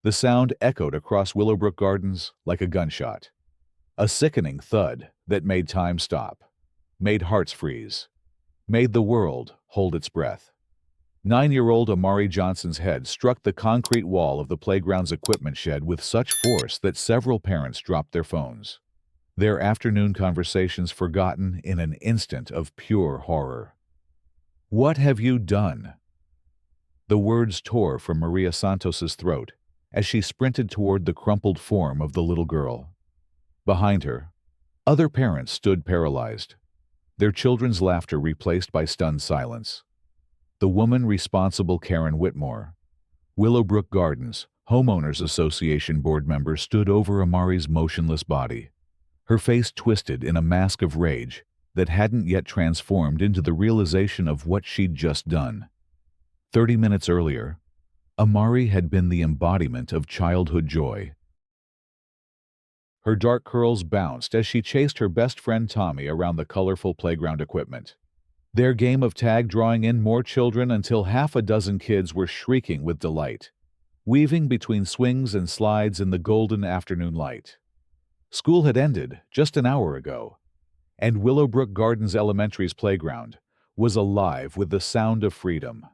The sound echoed across Willowbrook Gardens like a gunshot. A sickening thud that made time stop, made hearts freeze, made the world hold its breath. 9-year-old Amari Johnson's head struck the concrete wall of the playground's equipment shed with such force that several parents dropped their phones, their afternoon conversations forgotten in an instant of pure horror. "What have you done?" The words tore from Maria Santos's throat as she sprinted toward the crumpled form of the little girl. Behind her, other parents stood paralyzed, their children's laughter replaced by stunned silence. The woman responsible, Karen Whitmore, Willowbrook Gardens Homeowners Association board member, stood over Amari's motionless body, her face twisted in a mask of rage that hadn't yet transformed into the realization of what she'd just done. 30 minutes earlier, Amari had been the embodiment of childhood joy. Her dark curls bounced as she chased her best friend Tommy around the colorful playground equipment, their game of tag drawing in more children until half a dozen kids were shrieking with delight, weaving between swings and slides in the golden afternoon light. School had ended just an hour ago, and Willowbrook Gardens Elementary's playground was alive with the sound of freedom.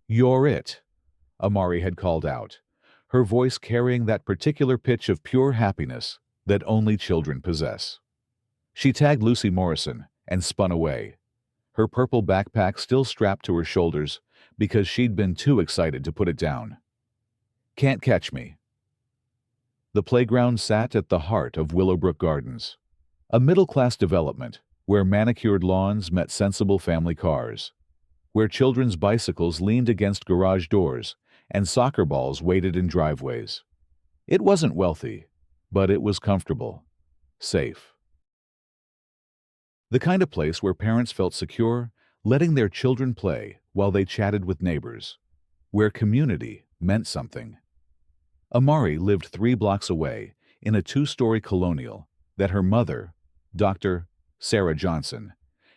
"You're it," Amari had called out, her voice carrying that particular pitch of pure happiness that only children possess. She tagged Lucy Morrison and spun away, her purple backpack still strapped to her shoulders because she'd been too excited to put it down. "Can't catch me." The playground sat at the heart of Willowbrook Gardens, a middle-class development where manicured lawns met sensible family cars, where children's bicycles leaned against garage doors and soccer balls waited in driveways. It wasn't wealthy, but it was comfortable, safe. The kind of place where parents felt secure, letting their children play while they chatted with neighbors, where community meant something. Amari lived 3 blocks away in a 2-story colonial that her mother, Dr. Sarah Johnson,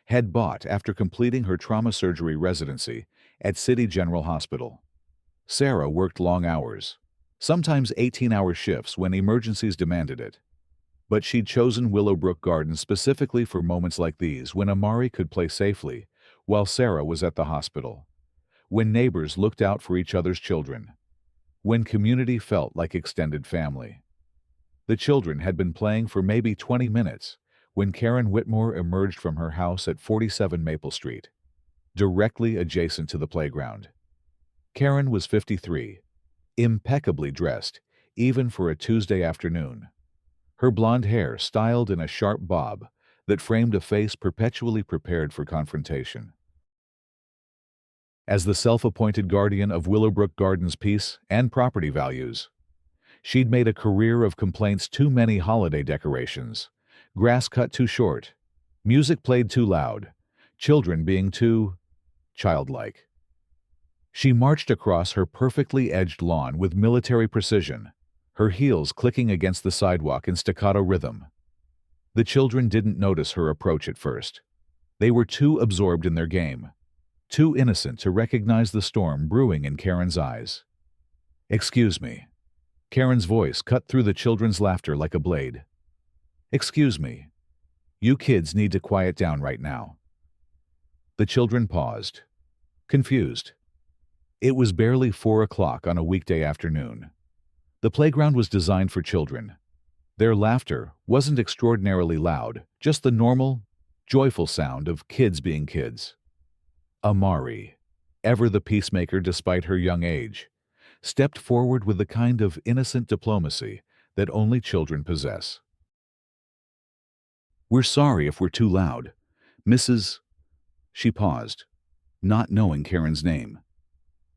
had bought after completing her trauma surgery residency at City General Hospital. Sarah worked long hours, sometimes 18-hour shifts when emergencies demanded it. But she'd chosen Willowbrook Gardens specifically for moments like these, when Amari could play safely while Sarah was at the hospital, when neighbors looked out for each other's children, when community felt like extended family. The children had been playing for maybe 20 minutes when Karen Whitmore emerged from her house at 47 Maple Street, directly adjacent to the playground. Karen was 53, impeccably dressed, even for a Tuesday afternoon. Her blonde hair styled in a sharp bob that framed a face perpetually prepared for confrontation. As the self-appointed guardian of Willowbrook Gardens' peace and property values, she'd made a career of complaints: too many holiday decorations, grass cut too short, music played too loud, children being too childlike. She marched across her perfectly edged lawn with military precision, her heels clicking against the sidewalk in staccato rhythm. The children didn't notice her approach at first. They were too absorbed in their game, too innocent to recognize the storm brewing in Karen's eyes. "Excuse me." Karen's voice cut through the children's laughter like a blade. "Excuse me. You kids need to quiet down right now." The children paused, confused. It was barely 4 o'clock on a weekday afternoon. The playground was designed for children. Their laughter wasn't extraordinarily loud, just the normal, joyful sound of kids being kids. Amari, ever the peacemaker despite her young age, stepped forward with the kind of innocent diplomacy that only children possess. "We're sorry if we're too loud, Mrs." She paused, not knowing Karen's name.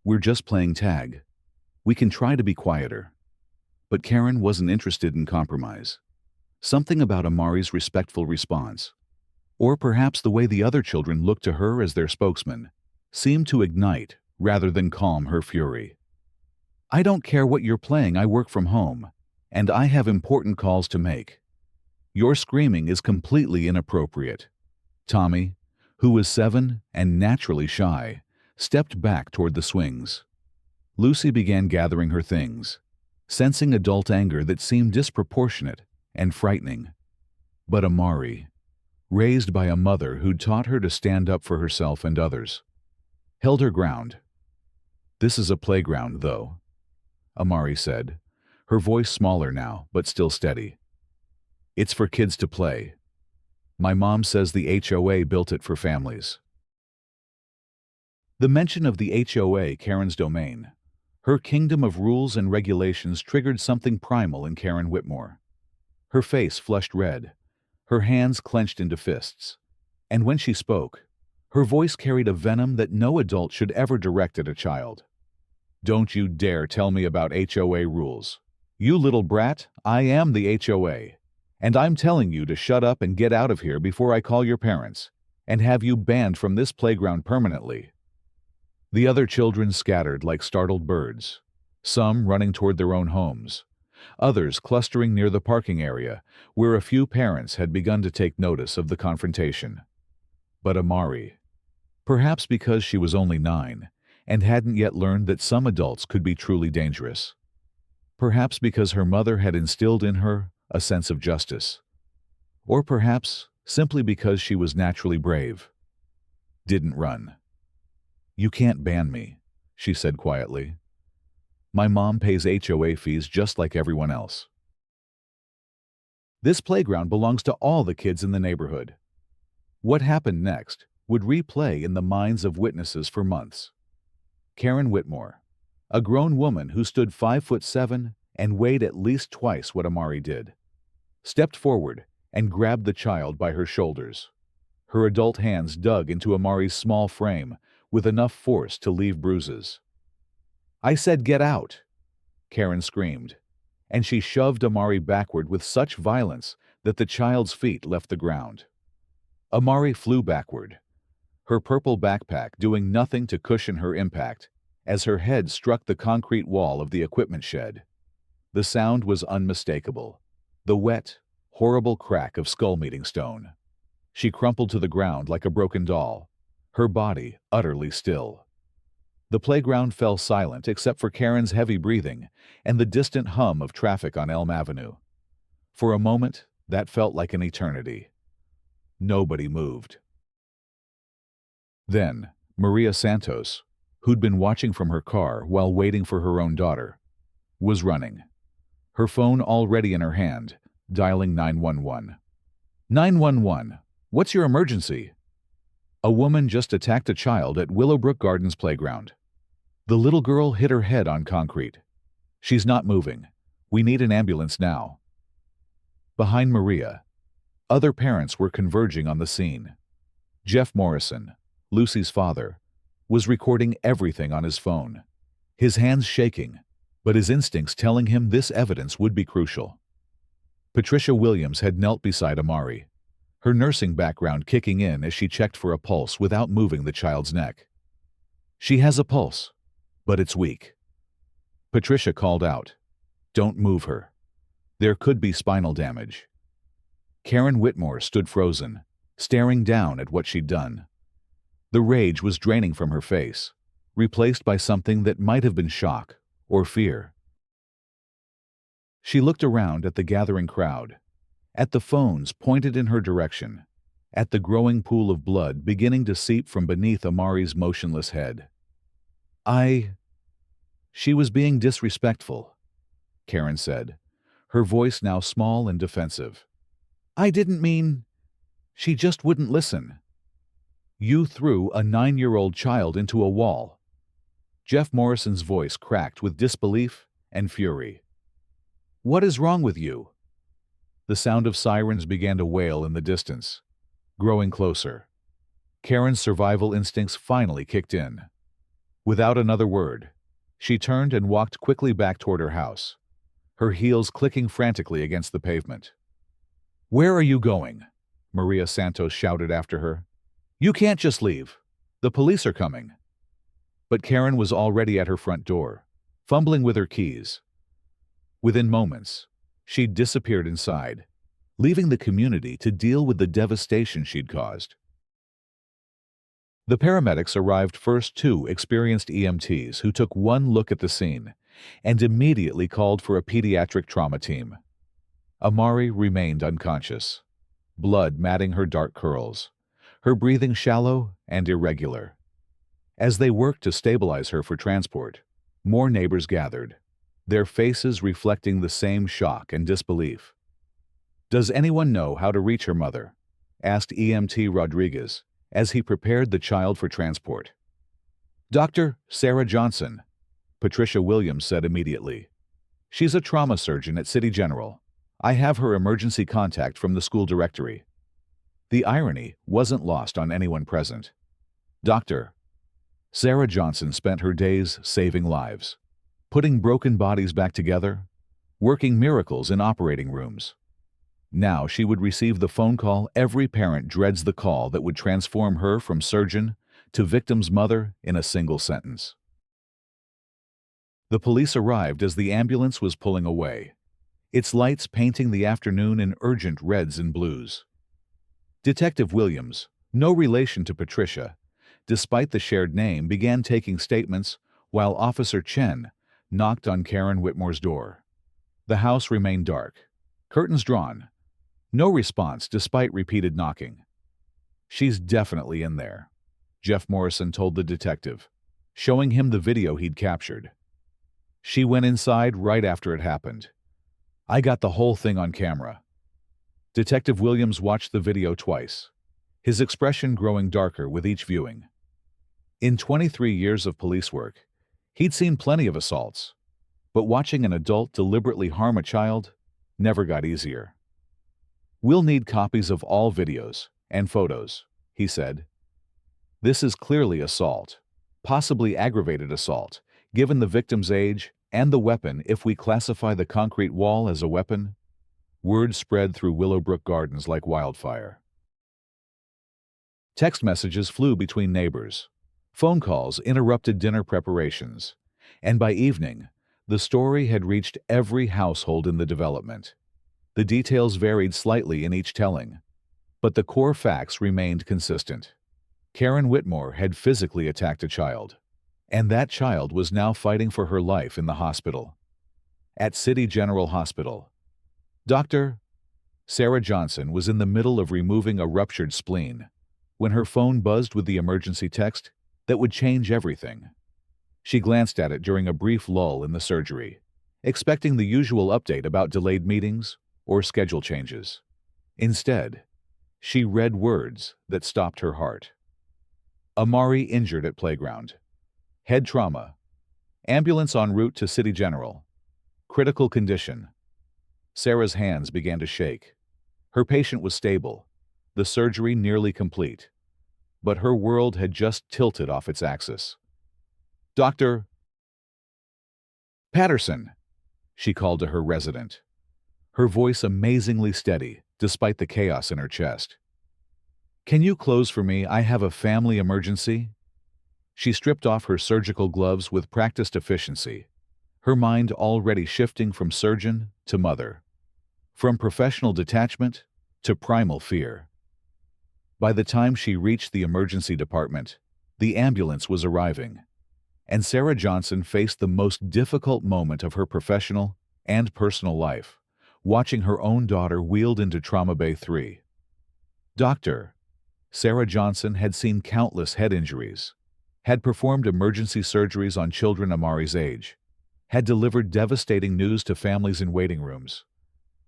"We're just playing tag. We can try to be quieter." But Karen wasn't interested in compromise. Something about Amari's respectful response, or perhaps the way the other children looked to her as their spokesman, seemed to ignite rather than calm her fury. "I don't care what you're playing. I work from home, and I have important calls to make. Your screaming is completely inappropriate." Tommy, who was 7 and naturally shy, stepped back toward the swings. Lucy began gathering her things, sensing adult anger that seemed disproportionate and frightening. But Amari, raised by a mother who'd taught her to stand up for herself and others, held her ground. "This is a playground, though," Amari said, her voice smaller now, but still steady. "It's for kids to play. My mom says the HOA built it for families." The mention of the HOA, Karen's domain, her kingdom of rules and regulations, triggered something primal in Karen Whitmore. Her face flushed red, her hands clenched into fists, and when she spoke, her voice carried a venom that no adult should ever direct at a child. "Don't you dare tell me about HOA rules. You little brat, I am the HOA, and I'm telling you to shut up and get out of here before I call your parents and have you banned from this playground permanently." The other children scattered like startled birds, some running toward their own homes, others clustering near the parking area where a few parents had begun to take notice of the confrontation. But Amari, perhaps because she was only 9 and hadn't yet learned that some adults could be truly dangerous, perhaps because her mother had instilled in her a sense of justice, or perhaps simply because she was naturally brave, didn't run. "You can't ban me," she said quietly. "My mom pays HOA fees just like everyone else. This playground belongs to all the kids in the neighborhood." What happened next would replay in the minds of witnesses for months. Karen Whitmore, a grown woman who stood 5'7" and weighed at least twice what Amari did, stepped forward and grabbed the child by her shoulders. Her adult hands dug into Amari's small frame with enough force to leave bruises. "I said get out," Karen screamed, and she shoved Amari backward with such violence that the child's feet left the ground. Amari flew backward, her purple backpack doing nothing to cushion her impact as her head struck the concrete wall of the equipment shed. The sound was unmistakable, the wet, horrible crack of skull-meeting stone. She crumpled to the ground like a broken doll, her body utterly still. The playground fell silent except for Karen's heavy breathing and the distant hum of traffic on Elm Avenue. For a moment, that felt like an eternity. Nobody moved. Then, Maria Santos, who'd been watching from her car while waiting for her own daughter, was running, her phone already in her hand, dialing 911. "911, what's your emergency?" "A woman just attacked a child at Willowbrook Gardens playground. The little girl hit her head on concrete. She's not moving. We need an ambulance now." Behind Maria, other parents were converging on the scene. Jeff Morrison, Lucy's father, was recording everything on his phone, his hands shaking, but his instincts telling him this evidence would be crucial. Patricia Williams had knelt beside Amari, her nursing background kicking in as she checked for a pulse without moving the child's neck. "She has a pulse, but it's weak." Patricia called out, "Don't move her. There could be spinal damage." Karen Whitmore stood frozen, staring down at what she'd done. The rage was draining from her face, replaced by something that might have been shock or fear. She looked around at the gathering crowd, at the phones pointed in her direction, at the growing pool of blood beginning to seep from beneath Amari's motionless head. She was being disrespectful," Karen said, her voice now small and defensive. "I didn't mean—" She just wouldn't listen. "You threw a 9-year-old child into a wall." Jeff Morrison's voice cracked with disbelief and fury. "What is wrong with you?" The sound of sirens began to wail in the distance, growing closer. Karen's survival instincts finally kicked in. Without another word, she turned and walked quickly back toward her house, her heels clicking frantically against the pavement. "Where are you going?" Maria Santos shouted after her. "You can't just leave. The police are coming." But Karen was already at her front door, fumbling with her keys. Within moments, she'd disappeared inside, leaving the community to deal with the devastation she'd caused. The paramedics arrived first, 2 experienced EMTs who took one look at the scene and immediately called for a pediatric trauma team. Amari remained unconscious, blood matting her dark curls, her breathing shallow and irregular. As they worked to stabilize her for transport, more neighbors gathered, their faces reflecting the same shock and disbelief. "Does anyone know how to reach her mother?" asked EMT Rodriguez as he prepared the child for transport. "Dr. Sarah Johnson," Patricia Williams said immediately. "She's a trauma surgeon at City General. I have her emergency contact from the school directory." The irony wasn't lost on anyone present. Dr. Sarah Johnson spent her days saving lives, putting broken bodies back together, working miracles in operating rooms. Now she would receive the phone call every parent dreads, the call that would transform her from surgeon to victim's mother in a single sentence. The police arrived as the ambulance was pulling away, its lights painting the afternoon in urgent reds and blues. Detective Williams, no relation to Patricia, despite the shared name, began taking statements while Officer Chen knocked on Karen Whitmore's door. The house remained dark, curtains drawn. No response despite repeated knocking. "She's definitely in there," Jeff Morrison told the detective, showing him the video he'd captured. "She went inside right after it happened. I got the whole thing on camera." Detective Williams watched the video twice, his expression growing darker with each viewing. In 23 years of police work, he'd seen plenty of assaults, but watching an adult deliberately harm a child never got easier. "We'll need copies of all videos and photos," he said. "This is clearly assault, possibly aggravated assault, given the victim's age and the weapon. If we classify the concrete wall as a weapon." Word spread through Willowbrook Gardens like wildfire. Text messages flew between neighbors. Phone calls interrupted dinner preparations. And by evening, the story had reached every household in the development. The details varied slightly in each telling, but the core facts remained consistent. Karen Whitmore had physically attacked a child, and that child was now fighting for her life in the hospital. At City General Hospital, Dr. Sarah Johnson was in the middle of removing a ruptured spleen when her phone buzzed with the emergency text that would change everything. She glanced at it during a brief lull in the surgery, expecting the usual update about delayed meetings or schedule changes. Instead, she read words that stopped her heart. "Amari injured at playground. Head trauma. Ambulance en route to City General. Critical condition." Sarah's hands began to shake. Her patient was stable, the surgery nearly complete, but her world had just tilted off its axis. "Dr. Patterson," she called to her resident, her voice amazingly steady despite the chaos in her chest. "Can you close for me? I have a family emergency." She stripped off her surgical gloves with practiced efficiency, her mind already shifting from surgeon to mother, from professional detachment to primal fear. By the time she reached the emergency department, the ambulance was arriving, and Sarah Johnson faced the most difficult moment of her professional and personal life, watching her own daughter wheeled into Trauma Bay 3. Dr. Sarah Johnson had seen countless head injuries, had performed emergency surgeries on children Amari's age, had delivered devastating news to families in waiting rooms,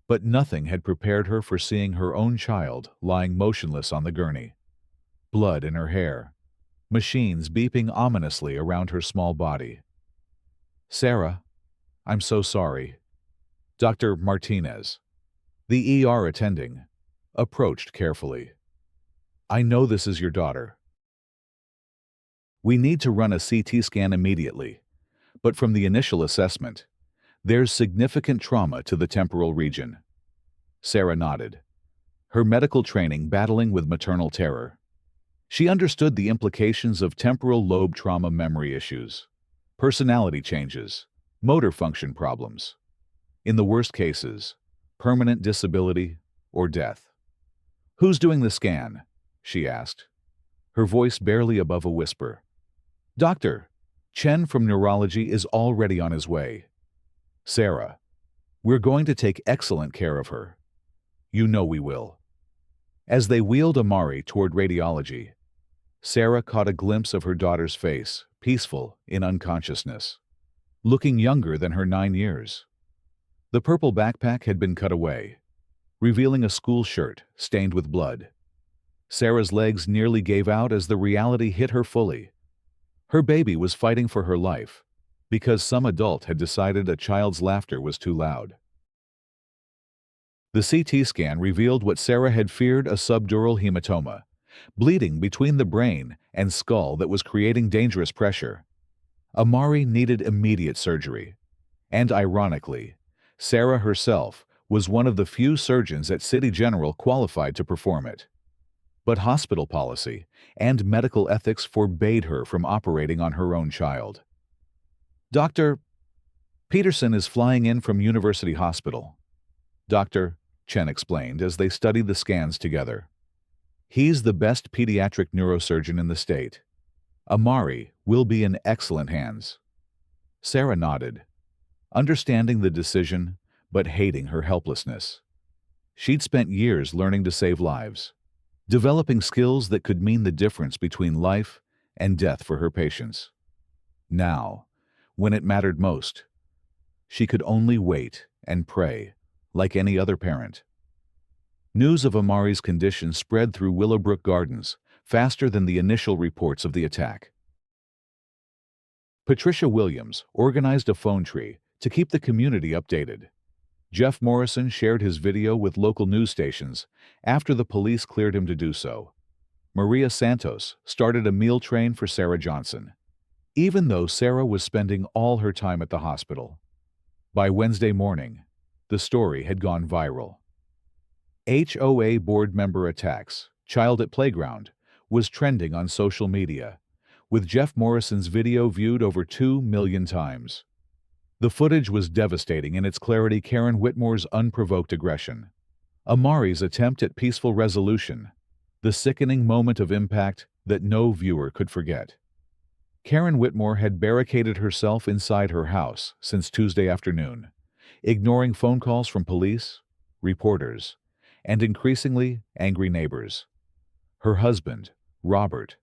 but nothing had prepared her for seeing her own child lying motionless on the gurney, blood in her hair, machines beeping ominously around her small body. "Sarah, I'm so sorry." Dr. Martinez, the ER attending, approached carefully. "I know this is your daughter. We need to run a CT scan immediately, but from the initial assessment, there's significant trauma to the temporal region." Sarah nodded, her medical training battling with maternal terror. She understood the implications of temporal lobe trauma, memory issues, personality changes, motor function problems. In the worst cases, permanent disability or death. "Who's doing the scan?" she asked, her voice barely above a whisper. "Doctor, Chen from neurology is already on his way. Sarah, we're going to take excellent care of her. You know we will. As they wheeled Amari toward radiology, Sarah caught a glimpse of her daughter's face, peaceful in unconsciousness, looking younger than her 9 years. The purple backpack had been cut away, revealing a school shirt stained with blood. Sarah's legs nearly gave out as the reality hit her fully. Her baby was fighting for her life because some adult had decided a child's laughter was too loud. The CT scan revealed what Sarah had feared: a subdural hematoma, bleeding between the brain and skull that was creating dangerous pressure. Amari needed immediate surgery, and ironically, Sarah herself was one of the few surgeons at City General qualified to perform it. But hospital policy and medical ethics forbade her from operating on her own child. Dr. Peterson is flying in from University Hospital. Dr. Chen explained as they studied the scans together. He's the best pediatric neurosurgeon in the state. Amari will be in excellent hands. Sarah nodded, understanding the decision but hating her helplessness. She'd spent years learning to save lives, developing skills that could mean the difference between life and death for her patients. Now, when it mattered most, she could only wait and pray like any other parent. News of Amari's condition spread through Willowbrook Gardens faster than the initial reports of the attack. Patricia Williams organized a phone tree to keep the community updated. Jeff Morrison shared his video with local news stations after the police cleared him to do so. Maria Santos started a meal train for Sarah Johnson, even though Sarah was spending all her time at the hospital. By Wednesday morning, the story had gone viral. HOA board member attacks, child at playground, was trending on social media, with Jeff Morrison's video viewed over 2 million times. The footage was devastating in its clarity: Karen Whitmore's unprovoked aggression, Amari's attempt at peaceful resolution, the sickening moment of impact that no viewer could forget. Karen Whitmore had barricaded herself inside her house since Tuesday afternoon, ignoring phone calls from police, reporters, and increasingly angry neighbors. Her husband, Robert,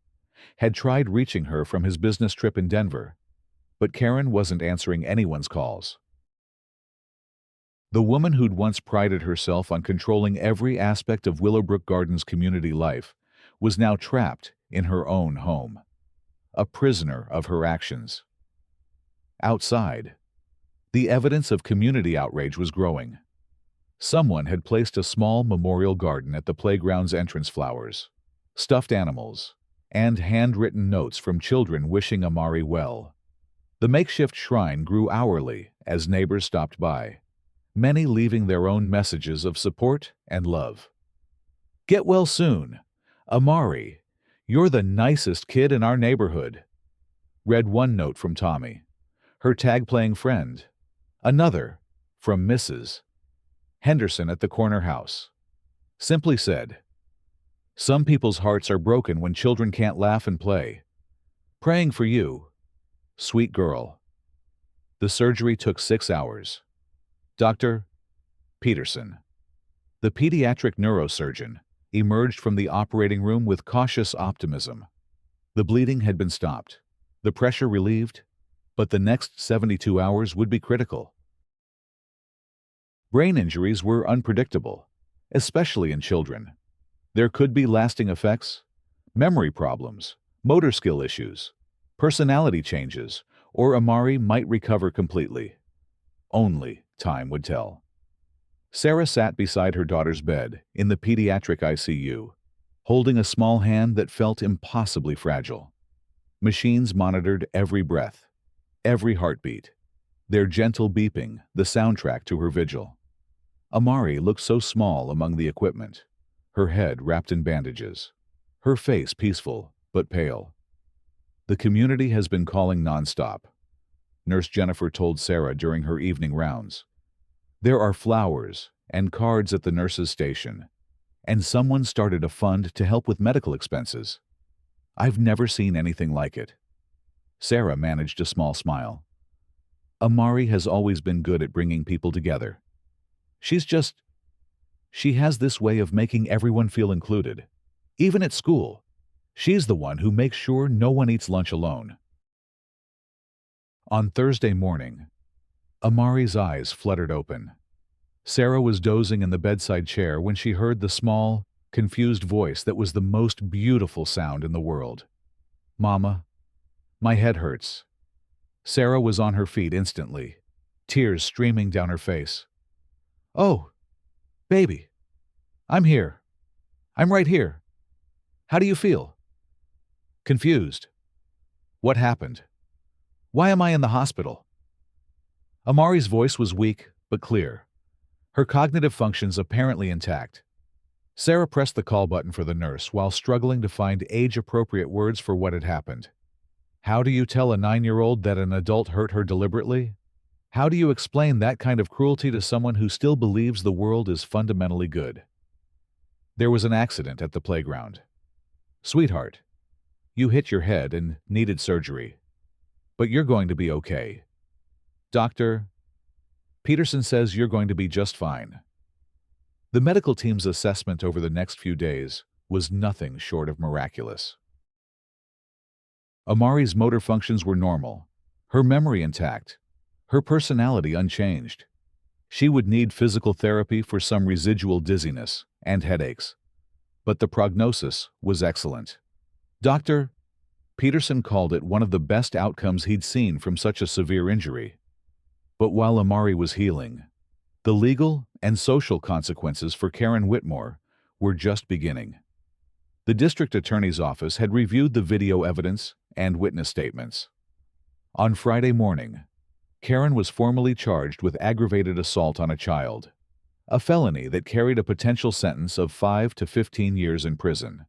had tried reaching her from his business trip in Denver, but Karen wasn't answering anyone's calls. The woman who'd once prided herself on controlling every aspect of Willowbrook Gardens community life was now trapped in her own home, a prisoner of her actions. Outside, the evidence of community outrage was growing. Someone had placed a small memorial garden at the playground's entrance: flowers, stuffed animals, and handwritten notes from children wishing Amari well. The makeshift shrine grew hourly as neighbors stopped by, many leaving their own messages of support and love. "Get well soon. Amari, you're the nicest kid in our neighborhood," read one note from Tommy, her tag-playing friend. Another, from Mrs. Henderson at the corner house, simply said, "Some people's hearts are broken when children can't laugh and play. Praying for you, sweet girl." The surgery took 6 hours. Dr. Peterson, the pediatric neurosurgeon, emerged from the operating room with cautious optimism. The bleeding had been stopped, the pressure relieved, but the next 72 hours would be critical. Brain injuries were unpredictable, especially in children. There could be lasting effects, memory problems, motor skill issues, personality changes, or Amari might recover completely. Only time would tell. Sarah sat beside her daughter's bed in the pediatric ICU, holding a small hand that felt impossibly fragile. Machines monitored every breath, every heartbeat, their gentle beeping the soundtrack to her vigil. Amari looked so small among the equipment, her head wrapped in bandages, her face peaceful but pale. "The community has been calling nonstop," Nurse Jennifer told Sarah during her evening rounds. "There are flowers and cards at the nurse's station, and someone started a fund to help with medical expenses. I've never seen anything like it." Sarah managed a small smile. Amari has always been good at bringing people together. She has this way of making everyone feel included. Even at school, she's the one who makes sure no one eats lunch alone. On Thursday morning, Amari's eyes fluttered open. Sarah was dozing in the bedside chair when she heard the small, confused voice that was the most beautiful sound in the world. "Mama, my head hurts." Sarah was on her feet instantly, tears streaming down her face. "Oh, baby, I'm here. I'm right here. How do you feel?" "Confused. What happened? Why am I in the hospital?" Amari's voice was weak but clear, her cognitive functions apparently intact. Sarah pressed the call button for the nurse while struggling to find age-appropriate words for what had happened. How do you tell a 9-year-old that an adult hurt her deliberately? How do you explain that kind of cruelty to someone who still believes the world is fundamentally good? "There was an accident at the playground. Sweetheart, you hit your head and needed surgery. But you're going to be okay. Dr. Peterson says you're going to be just fine." The medical team's assessment over the next few days was nothing short of miraculous. Amari's motor functions were normal, her memory intact, her personality unchanged. She would need physical therapy for some residual dizziness and headaches, but the prognosis was excellent. Dr. Peterson called it one of the best outcomes he'd seen from such a severe injury. But while Amari was healing, the legal and social consequences for Karen Whitmore were just beginning. The district attorney's office had reviewed the video evidence and witness statements. On Friday morning, Karen was formally charged with aggravated assault on a child, a felony that carried a potential sentence of 5 to 15 years in prison.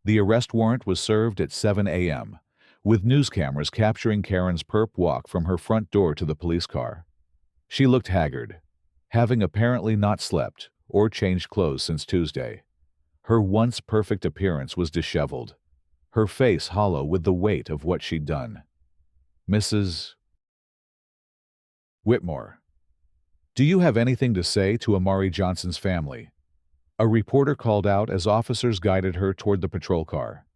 The arrest warrant was served at 7 a.m., with news cameras capturing Karen's perp walk from her front door to the police car. She looked haggard, having apparently not slept or changed clothes since Tuesday. Her once perfect appearance was disheveled, her face hollow with the weight of what she'd done. "Mrs. Whitmore, do you have anything to say to Amari Johnson's family?" A reporter called out as officers guided her toward the patrol car.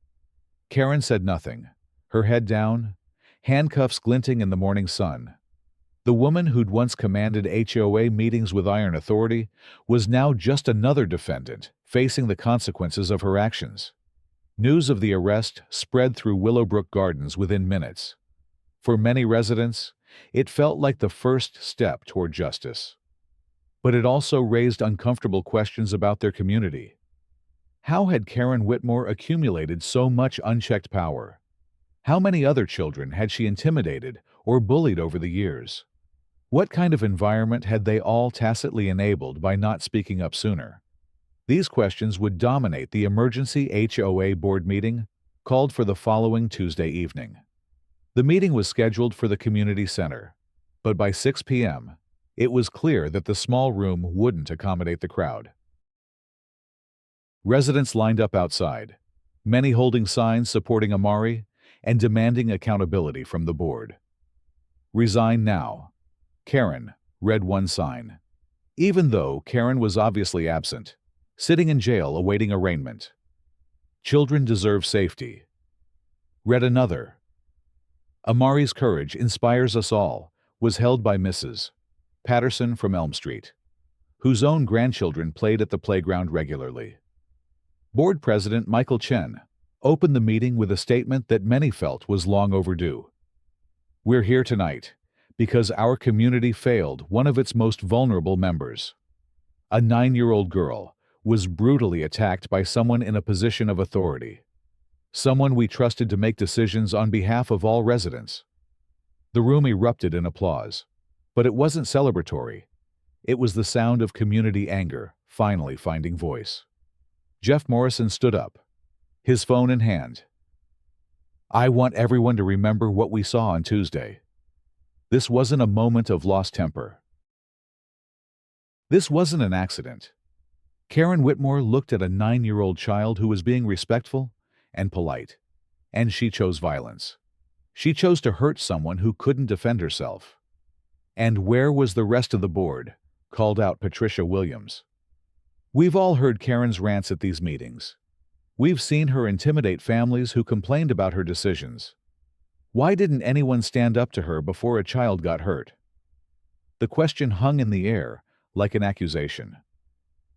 Karen said nothing, her head down, handcuffs glinting in the morning sun. The woman who'd once commanded HOA meetings with iron authority was now just another defendant facing the consequences of her actions. News of the arrest spread through Willowbrook Gardens within minutes. For many residents, it felt like the first step toward justice. But it also raised uncomfortable questions about their community. How had Karen Whitmore accumulated so much unchecked power? How many other children had she intimidated or bullied over the years? What kind of environment had they all tacitly enabled by not speaking up sooner? These questions would dominate the emergency HOA board meeting called for the following Tuesday evening. The meeting was scheduled for the community center, but by 6 p.m., it was clear that the small room wouldn't accommodate the crowd. Residents lined up outside, many holding signs supporting Amari and demanding accountability from the board. "Resign now." Karen read one sign. Even though Karen was obviously absent, sitting in jail awaiting arraignment. "Children deserve safety." Read another. "Amari's courage inspires us all," was held by Mrs. Patterson from Elm Street, whose own grandchildren played at the playground regularly. Board President Michael Chen opened the meeting with a statement that many felt was long overdue. "We're here tonight because our community failed one of its most vulnerable members. A 9-year-old girl was brutally attacked by someone in a position of authority, someone we trusted to make decisions on behalf of all residents." The room erupted in applause, but it wasn't celebratory. It was the sound of community anger finally finding voice. Jeff Morrison stood up, his phone in hand. "I want everyone to remember what we saw on Tuesday. This wasn't a moment of lost temper. This wasn't an accident." Karen Whitmore looked at a 9-year-old child who was being respectful and polite, and she chose violence. She chose to hurt someone who couldn't defend herself. "And where was the rest of the board?" called out Patricia Williams. "We've all heard Karen's rants at these meetings. We've seen her intimidate families who complained about her decisions. Why didn't anyone stand up to her before a child got hurt?" The question hung in the air like an accusation.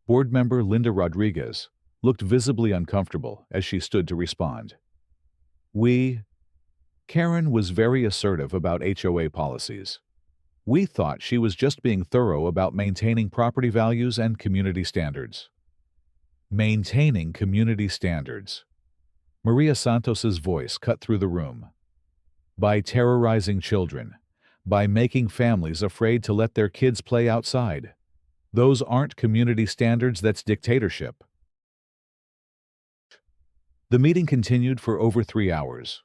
Board member Linda Rodriguez looked visibly uncomfortable as she stood to respond. Karen was very assertive about HOA policies. "We thought she was just being thorough about maintaining property values and community standards." Maintaining community standards. Maria Santos's voice cut through the room. "By terrorizing children, by making families afraid to let their kids play outside. Those aren't community standards, that's dictatorship." The meeting continued for over 3 hours,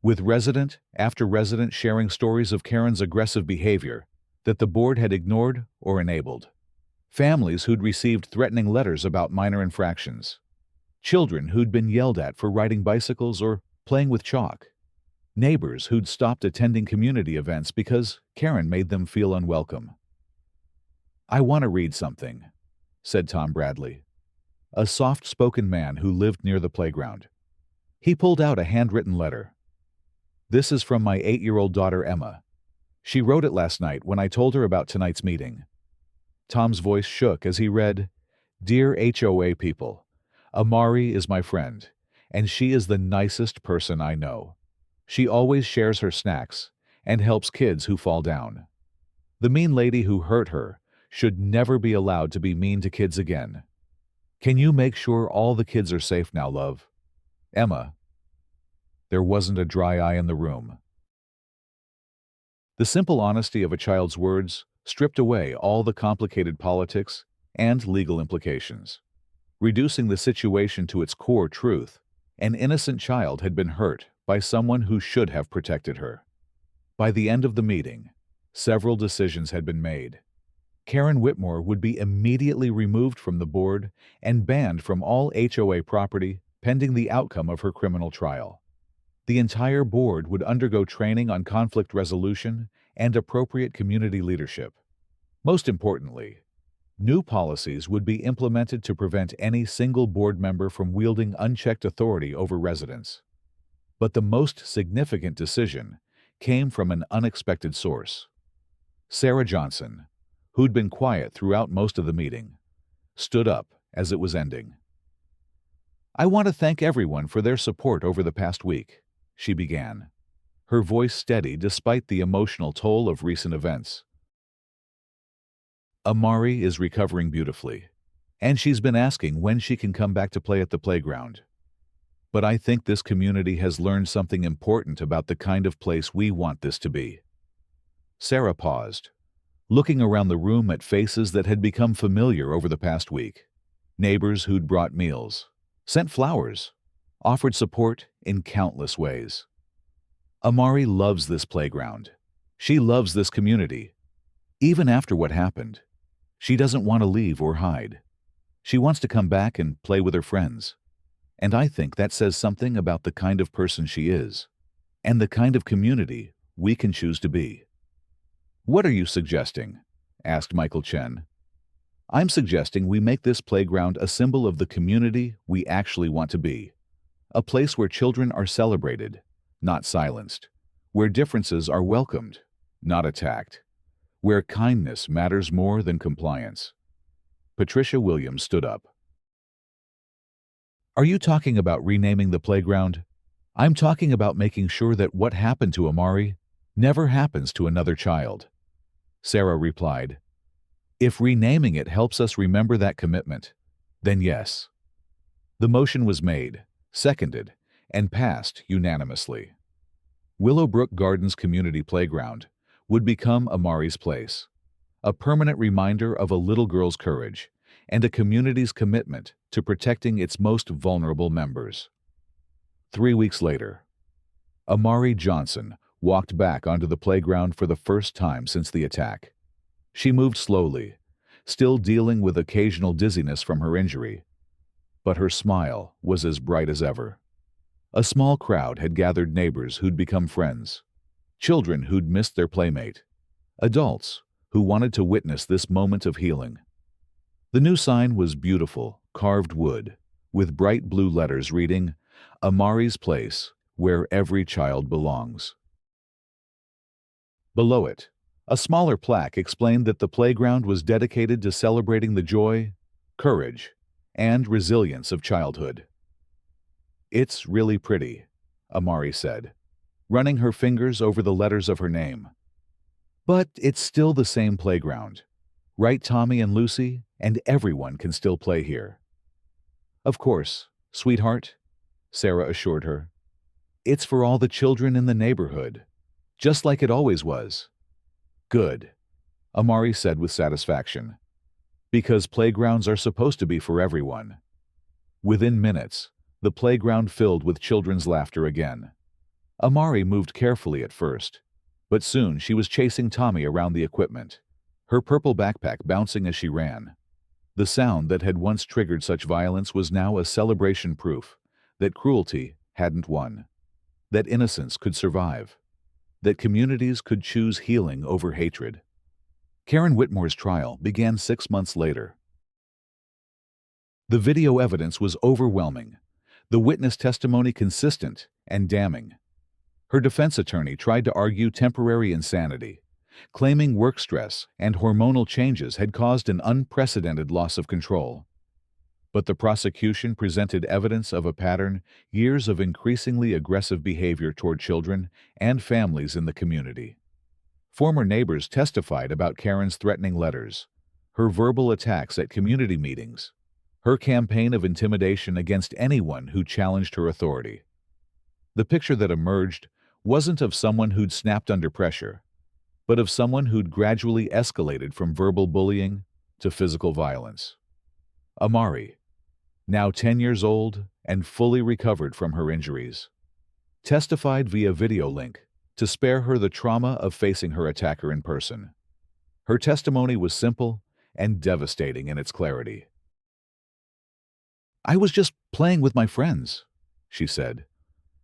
with resident after resident sharing stories of Karen's aggressive behavior that the board had ignored or enabled. Families who'd received threatening letters about minor infractions. Children who'd been yelled at for riding bicycles or playing with chalk. Neighbors who'd stopped attending community events because Karen made them feel unwelcome. "I want to read something," said Tom Bradley, a soft-spoken man who lived near the playground. He pulled out a handwritten letter. "This is from my 8-year-old daughter Emma. She wrote it last night when I told her about tonight's meeting." Tom's voice shook as he read, "Dear HOA people, Amari is my friend, and she is the nicest person I know. She always shares her snacks and helps kids who fall down. The mean lady who hurt her should never be allowed to be mean to kids again. Can you make sure all the kids are safe now, love? Emma." There wasn't a dry eye in the room. The simple honesty of a child's words stripped away all the complicated politics and legal implications. Reducing the situation to its core truth, an innocent child had been hurt by someone who should have protected her. By the end of the meeting, several decisions had been made. Karen Whitmore would be immediately removed from the board and banned from all HOA property pending the outcome of her criminal trial. The entire board would undergo training on conflict resolution and appropriate community leadership. Most importantly, new policies would be implemented to prevent any single board member from wielding unchecked authority over residents. But the most significant decision came from an unexpected source. Sarah Johnson, who'd been quiet throughout most of the meeting, stood up as it was ending. "I want to thank everyone for their support over the past week," she began, her voice steady despite the emotional toll of recent events. "Amari is recovering beautifully, and she's been asking when she can come back to play at the playground. But I think this community has learned something important about the kind of place we want this to be." Sarah paused, looking around the room at faces that had become familiar over the past week. Neighbors who'd brought meals, sent flowers, offered support in countless ways. "Amari loves this playground. She loves this community. Even after what happened, she doesn't want to leave or hide. She wants to come back and play with her friends. And I think that says something about the kind of person she is, and the kind of community we can choose to be." "What are you suggesting?" asked Michael Chen. "I'm suggesting we make this playground a symbol of the community we actually want to be. A place where children are celebrated, not silenced. Where differences are welcomed, not attacked. Where kindness matters more than compliance." Patricia Williams stood up. "Are you talking about renaming the playground?" "I'm talking about making sure that what happened to Amari never happens to another child," Sarah replied. "If renaming it helps us remember that commitment, then yes." The motion was made, seconded, and passed unanimously. Willowbrook Gardens Community Playground would become Amari's place, a permanent reminder of a little girl's courage and a community's commitment to protecting its most vulnerable members. 3 weeks later, Amari Johnson walked back onto the playground for the first time since the attack. She moved slowly, still dealing with occasional dizziness from her injury, but her smile was as bright as ever. A small crowd had gathered, neighbors who'd become friends, children who'd missed their playmate, adults who wanted to witness this moment of healing. The new sign was beautiful, carved wood, with bright blue letters reading, "Amari's Place, where every child belongs." Below it, a smaller plaque explained that the playground was dedicated to celebrating the joy, courage, and resilience of childhood. "It's really pretty," Amari said, running her fingers over the letters of her name. "But it's still the same playground. Right, Tommy and Lucy? And everyone can still play here." "Of course, sweetheart," Sarah assured her. "It's for all the children in the neighborhood, just like it always was." "Good," Amari said with satisfaction. "Because playgrounds are supposed to be for everyone." Within minutes, the playground filled with children's laughter again. Amari moved carefully at first, but soon she was chasing Tommy around the equipment, her purple backpack bouncing as she ran. The sound that had once triggered such violence was now a celebration, proof that cruelty hadn't won, that innocence could survive, that communities could choose healing over hatred. Karen Whitmore's trial began 6 months later. The video evidence was overwhelming, the witness testimony consistent and damning. Her defense attorney tried to argue temporary insanity, claiming work stress and hormonal changes had caused an unprecedented loss of control. But the prosecution presented evidence of a pattern, years of increasingly aggressive behavior toward children and families in the community. Former neighbors testified about Karen's threatening letters, her verbal attacks at community meetings, her campaign of intimidation against anyone who challenged her authority. The picture that emerged wasn't of someone who'd snapped under pressure, but of someone who'd gradually escalated from verbal bullying to physical violence. Amari, now 10 years old and fully recovered from her injuries, testified via video link to spare her the trauma of facing her attacker in person. Her testimony was simple and devastating in its clarity. "I was just playing with my friends," she said,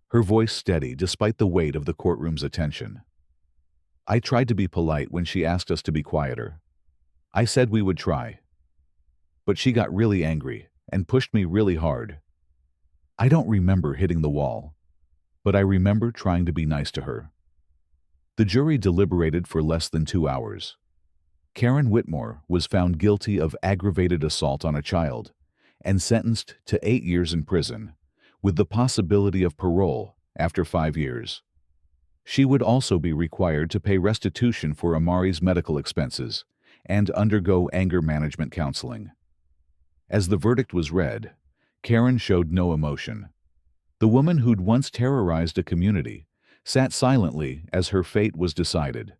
her voice steady despite the weight of the courtroom's attention. "I tried to be polite when she asked us to be quieter. I said we would try. But she got really angry and pushed me really hard. I don't remember hitting the wall, but I remember trying to be nice to her." The jury deliberated for less than 2 hours. Karen Whitmore was found guilty of aggravated assault on a child and sentenced to 8 years in prison, with the possibility of parole after 5 years. She would also be required to pay restitution for Amari's medical expenses and undergo anger management counseling. As the verdict was read, Karen showed no emotion. The woman who'd once terrorized a community sat silently as her fate was decided,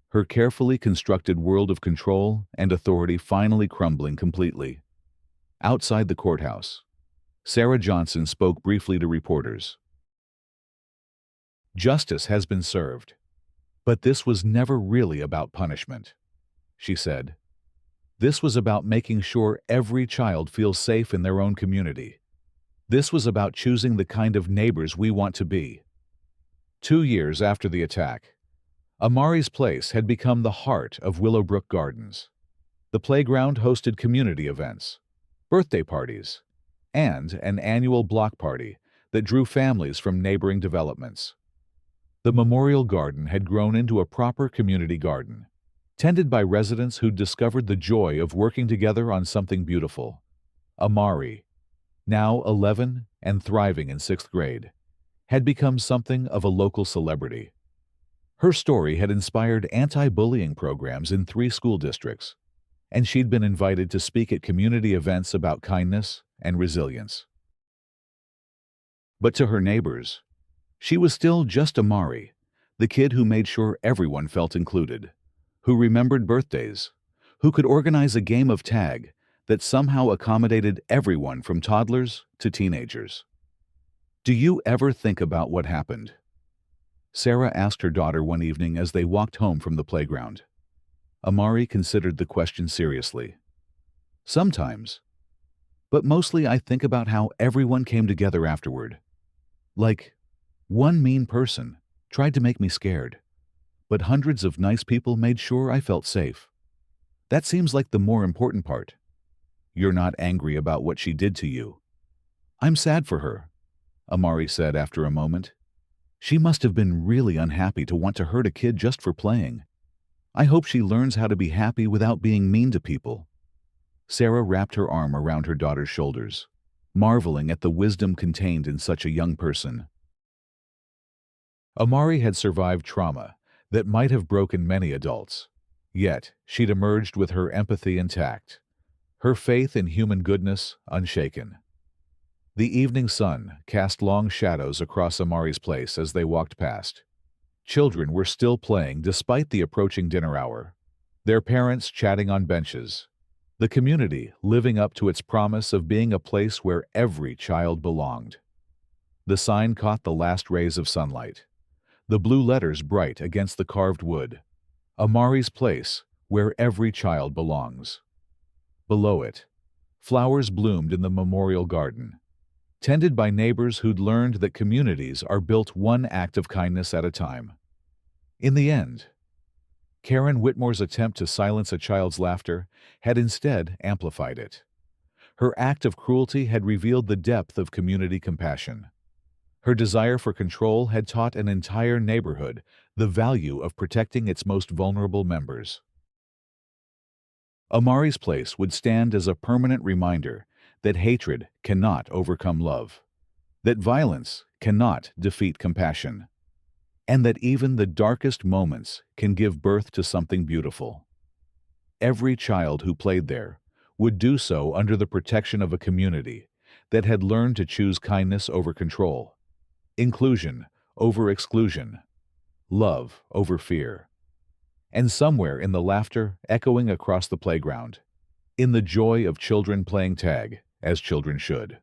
her carefully constructed world of control and authority finally crumbling completely. Outside the courthouse, Sarah Johnson spoke briefly to reporters. "Justice has been served, but this was never really about punishment," she said. "This was about making sure every child feels safe in their own community. This was about choosing the kind of neighbors we want to be." 2 years after the attack, Amari's Place had become the heart of Willowbrook Gardens. The playground hosted community events, birthday parties, and an annual block party that drew families from neighboring developments. The memorial garden had grown into a proper community garden, tended by residents who'd discovered the joy of working together on something beautiful. Amari, now 11 and thriving in 6th grade, had become something of a local celebrity. Her story had inspired anti-bullying programs in 3 school districts, and she'd been invited to speak at community events about kindness and resilience. But to her neighbors, she was still just Amari, the kid who made sure everyone felt included, who remembered birthdays, who could organize a game of tag that somehow accommodated everyone from toddlers to teenagers. "Do you ever think about what happened?" Sarah asked her daughter one evening as they walked home from the playground. Amari considered the question seriously. "Sometimes. But mostly I think about how everyone came together afterward. Like, one mean person tried to make me scared, but hundreds of nice people made sure I felt safe. That seems like the more important part. You're not angry about what she did to you. I'm sad for her, Amari said after a moment. She must have been really unhappy to want to hurt a kid just for playing. I hope she learns how to be happy without being mean to people. Sarah wrapped her arm around her daughter's shoulders, marveling at the wisdom contained in such a young person. Amari had survived trauma that might have broken many adults. Yet, she'd emerged with her empathy intact, her faith in human goodness unshaken. The evening sun cast long shadows across Amari's place as they walked past. Children were still playing despite the approaching dinner hour, their parents chatting on benches, the community living up to its promise of being a place where every child belonged. The sign caught the last rays of sunlight, the blue letters bright against the carved wood. Amari's place, where every child belongs. Below it, flowers bloomed in the memorial garden, tended by neighbors who'd learned that communities are built one act of kindness at a time. In the end, Karen Whitmore's attempt to silence a child's laughter had instead amplified it. Her act of cruelty had revealed the depth of community compassion. Her desire for control had taught an entire neighborhood the value of protecting its most vulnerable members. Amari's place would stand as a permanent reminder that hatred cannot overcome love, that violence cannot defeat compassion, and that even the darkest moments can give birth to something beautiful. Every child who played there would do so under the protection of a community that had learned to choose kindness over control, inclusion over exclusion, love over fear. And somewhere in the laughter echoing across the playground, in the joy of children playing tag, as children should,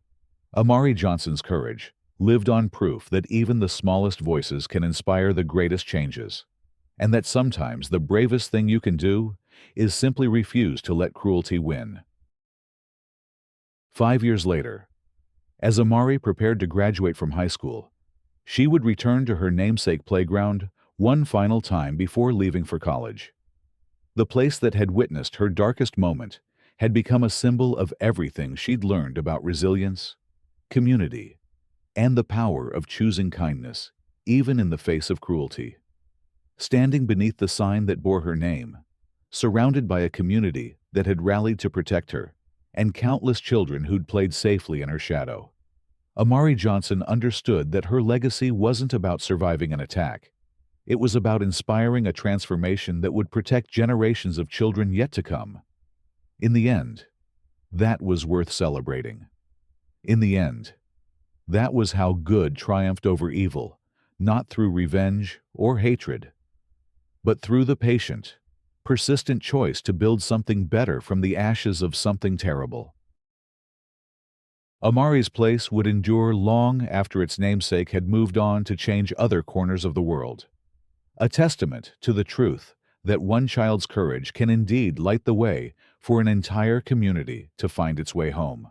Amari Johnson's courage lived on proof that even the smallest voices can inspire the greatest changes, and that sometimes the bravest thing you can do is simply refuse to let cruelty win. 5 years later, as Amari prepared to graduate from high school, she would return to her namesake playground one final time before leaving for college. The place that had witnessed her darkest moment had become a symbol of everything she'd learned about resilience, community, and the power of choosing kindness, even in the face of cruelty. Standing beneath the sign that bore her name, surrounded by a community that had rallied to protect her, and countless children who'd played safely in her shadow, Amari Johnson understood that her legacy wasn't about surviving an attack. It was about inspiring a transformation that would protect generations of children yet to come. In the end, that was worth celebrating. In the end, that was how good triumphed over evil, not through revenge or hatred, but through the patient, persistent choice to build something better from the ashes of something terrible. Amari's place would endure long after its namesake had moved on to change other corners of the world. A testament to the truth that one child's courage can indeed light the way for an entire community to find its way home.